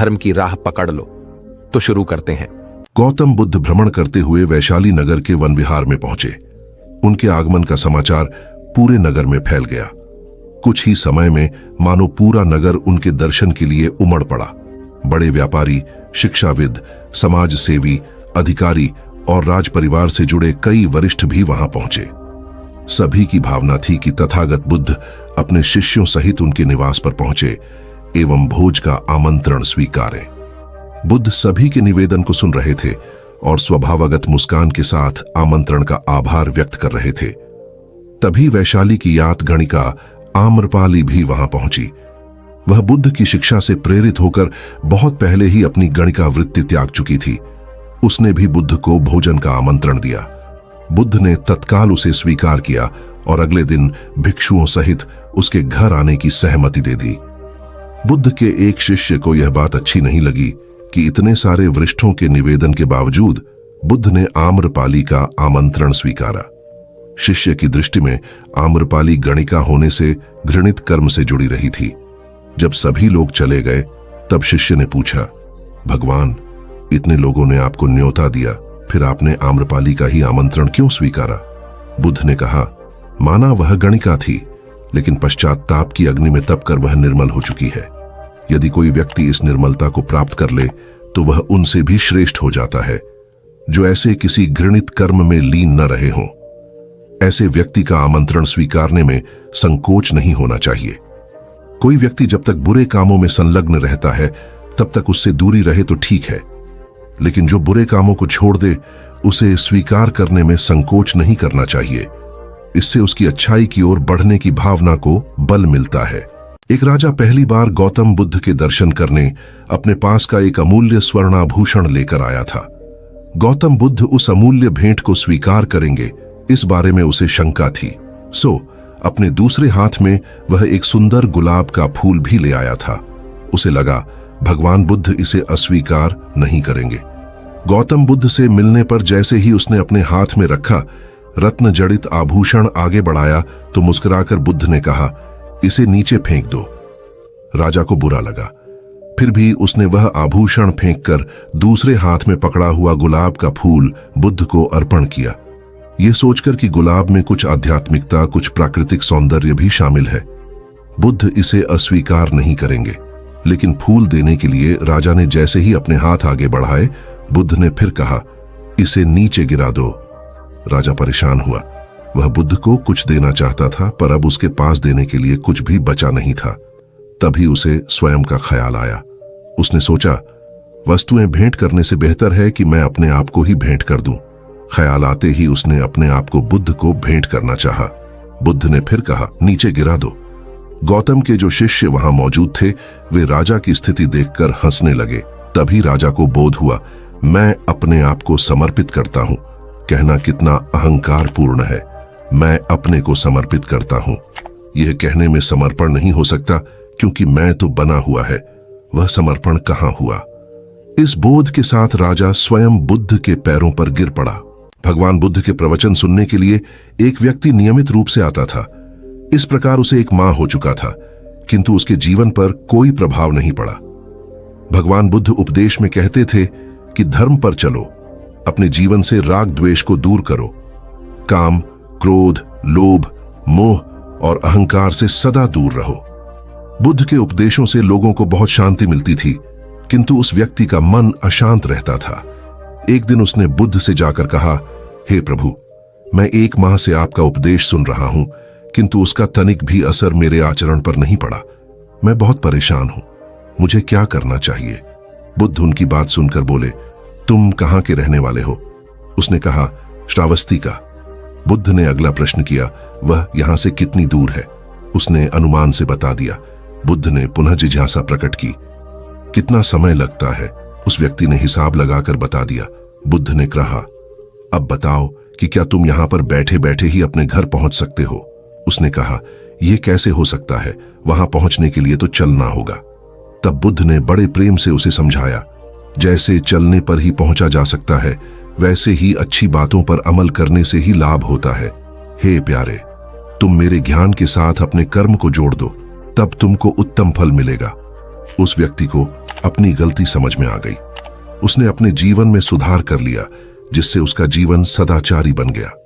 धर्म की राह पकड़ लो। तो शुरू करते हैं। गौतम बुद्ध भ्रमण करते हुए वैशाली नगर के वन विहार में पहुंचे। उनके आगमन का समाचार पूरे नगर में फैल गया। कुछ ही समय में मानो पूरा नगर उनके दर्शन के लिए उमड़ पड़ा। बड़े व्यापारी, शिक्षाविद, समाज सेवी, अधिकारी और राज परिवार से जुड़े कई वरिष्ठ भी वहां पहुंचे। सभी की भावना थी कि तथागत बुद्ध अपने शिष्यों सहित उनके निवास पर पहुंचे एवं भोज का आमंत्रण स्वीकारें। बुद्ध सभी के निवेदन को सुन रहे थे और स्वभावगत मुस्कान के साथ आमंत्रण का आभार व्यक्त कर रहे थे। तभी वैशाली की यात गणिका आम्रपाली भी वहां पहुंची। वह बुद्ध की शिक्षा से प्रेरित होकर बहुत पहले ही अपनी गणिका वृत्ति त्याग चुकी थी। उसने भी बुद्ध को भोजन का आमंत्रण दिया। बुद्ध ने तत्काल उसे स्वीकार किया और अगले दिन भिक्षुओं सहित उसके घर आने की सहमति दे दी। बुद्ध के एक शिष्य को यह बात अच्छी नहीं लगी कि इतने सारे वरिष्ठों के निवेदन के बावजूद बुद्ध ने आम्रपाली का आमंत्रण स्वीकारा। शिष्य की दृष्टि में आम्रपाली गणिका होने से घृणित कर्म से जुड़ी रही थी। जब सभी लोग चले गए तब शिष्य ने पूछा, भगवान, इतने लोगों ने आपको न्योता दिया, फिर आपने आम्रपाली का ही आमंत्रण क्यों स्वीकारा? बुद्ध ने कहा, माना वह गणिका थी, लेकिन पश्चाताप की अग्नि में तपकर वह निर्मल हो चुकी है। यदि कोई व्यक्ति इस निर्मलता को प्राप्त कर ले तो वह उनसे भी श्रेष्ठ हो जाता है, जो ऐसे किसी घृणित कर्म में लीन न रहे हों। ऐसे व्यक्ति का आमंत्रण स्वीकारने में संकोच नहीं होना चाहिए। कोई व्यक्ति जब तक बुरे कामों में संलग्न रहता है तब तक उससे दूरी रहे तो ठीक है, लेकिन जो बुरे कामों को छोड़ दे उसे स्वीकार करने में संकोच नहीं करना चाहिए। इससे उसकी अच्छाई की ओर बढ़ने की भावना को बल मिलता है। एक राजा पहली बार गौतम बुद्ध के दर्शन करने अपने पास का एक अमूल्य स्वर्णाभूषण लेकर आया था। गौतम बुद्ध उस अमूल्य भेंट को स्वीकार करेंगे, इस बारे में उसे शंका थी। सो अपने दूसरे हाथ में वह एक सुंदर गुलाब का फूल भी ले आया था। उसे लगा भगवान बुद्ध इसे अस्वीकार नहीं करेंगे। गौतम बुद्ध से मिलने पर जैसे ही उसने अपने हाथ में रखा, रत्न जड़ित आभूषण आगे बढ़ाया तो मुस्कुराकर बुद्ध ने कहा, इसे नीचे फेंक दो। राजा को बुरा लगा, फिर भी उसने वह आभूषण फेंककर दूसरे हाथ में पकड़ा हुआ गुलाब का फूल बुद्ध को अर्पण किया, यह सोचकर कि गुलाब में कुछ आध्यात्मिकता, कुछ प्राकृतिक सौंदर्य भी शामिल है। बुद्ध इसे अस्वीकार नहीं करेंगे। लेकिन फूल देने के लिए राजा ने जैसे ही अपने हाथ आगे बढ़ाए, बुद्ध ने फिर कहा, इसे नीचे गिरा दो। राजा परेशान हुआ। वह बुद्ध को कुछ देना चाहता था, पर अब उसके पास देने के लिए कुछ भी बचा नहीं था। तभी उसे स्वयं का ख्याल आया। उसने सोचा, वस्तुएं भेंट करने से बेहतर है कि मैं अपने आप को ही भेंट कर दूं। ख्याल आते ही उसने अपने आप को बुद्ध को भेंट करना चाहा। बुद्ध ने फिर कहा, नीचे गिरा दो। गौतम के जो शिष्य वहां मौजूद थे वे राजा की स्थिति देखकर हंसने लगे। तभी राजा को बोध हुआ, मैं अपने आप को समर्पित करता हूं। कहना कितना अहंकारपूर्ण है, मैं अपने को समर्पित करता हूं। यह कहने में समर्पण नहीं हो सकता, क्योंकि मैं तो बना हुआ है। वह समर्पण कहां हुआ? इस बोध के साथ राजा स्वयं बुद्ध के पैरों पर गिर पड़ा। भगवान बुद्ध के प्रवचन सुनने के लिए एक व्यक्ति नियमित रूप से आता था। इस प्रकार उसे एक माह हो चुका था, किंतु उसके जीवन पर कोई प्रभाव नहीं पड़ा। भगवान बुद्ध उपदेश में कहते थे कि धर्म पर चलो, अपने जीवन से राग द्वेष को दूर करो, काम, क्रोध, लोभ, मोह और अहंकार से सदा दूर रहो। बुद्ध के उपदेशों से लोगों को बहुत शांति मिलती थी, किंतु उस व्यक्ति का मन अशांत रहता था। एक दिन उसने बुद्ध से जाकर कहा, हे प्रभु, मैं एक माह से आपका उपदेश सुन रहा हूं, किंतु उसका तनिक भी असर मेरे आचरण पर नहीं पड़ा। मैं बहुत परेशान हूं, मुझे क्या करना चाहिए? बुद्ध उनकी बात सुनकर बोले, तुम कहां के रहने वाले हो? उसने कहा, श्रावस्ती का। बुद्ध ने अगला प्रश्न किया, वह यहां से कितनी दूर है? उसने अनुमान से बता दिया। बुद्ध ने पुनः जिज्ञासा प्रकट की, कितना समय लगता है? उस व्यक्ति ने हिसाब लगाकर बता दिया। बुद्ध ने कहा, अब बताओ कि क्या तुम यहां पर बैठे बैठे ही अपने घर पहुंच सकते हो? उसने कहा, यह कैसे हो सकता है, वहां पहुंचने के लिए तो चलना होगा। तब बुद्ध ने बड़े प्रेम से उसे समझाया, जैसे चलने पर ही पहुंचा जा सकता है, वैसे ही अच्छी बातों पर अमल करने से ही लाभ होता है। हे प्यारे, तुम मेरे ज्ञान के साथ अपने कर्म को जोड़ दो, तब तुमको उत्तम फल मिलेगा। उस व्यक्ति को अपनी गलती समझ में आ गई। उसने अपने जीवन में सुधार कर लिया, जिससे उसका जीवन सदाचारी बन गया।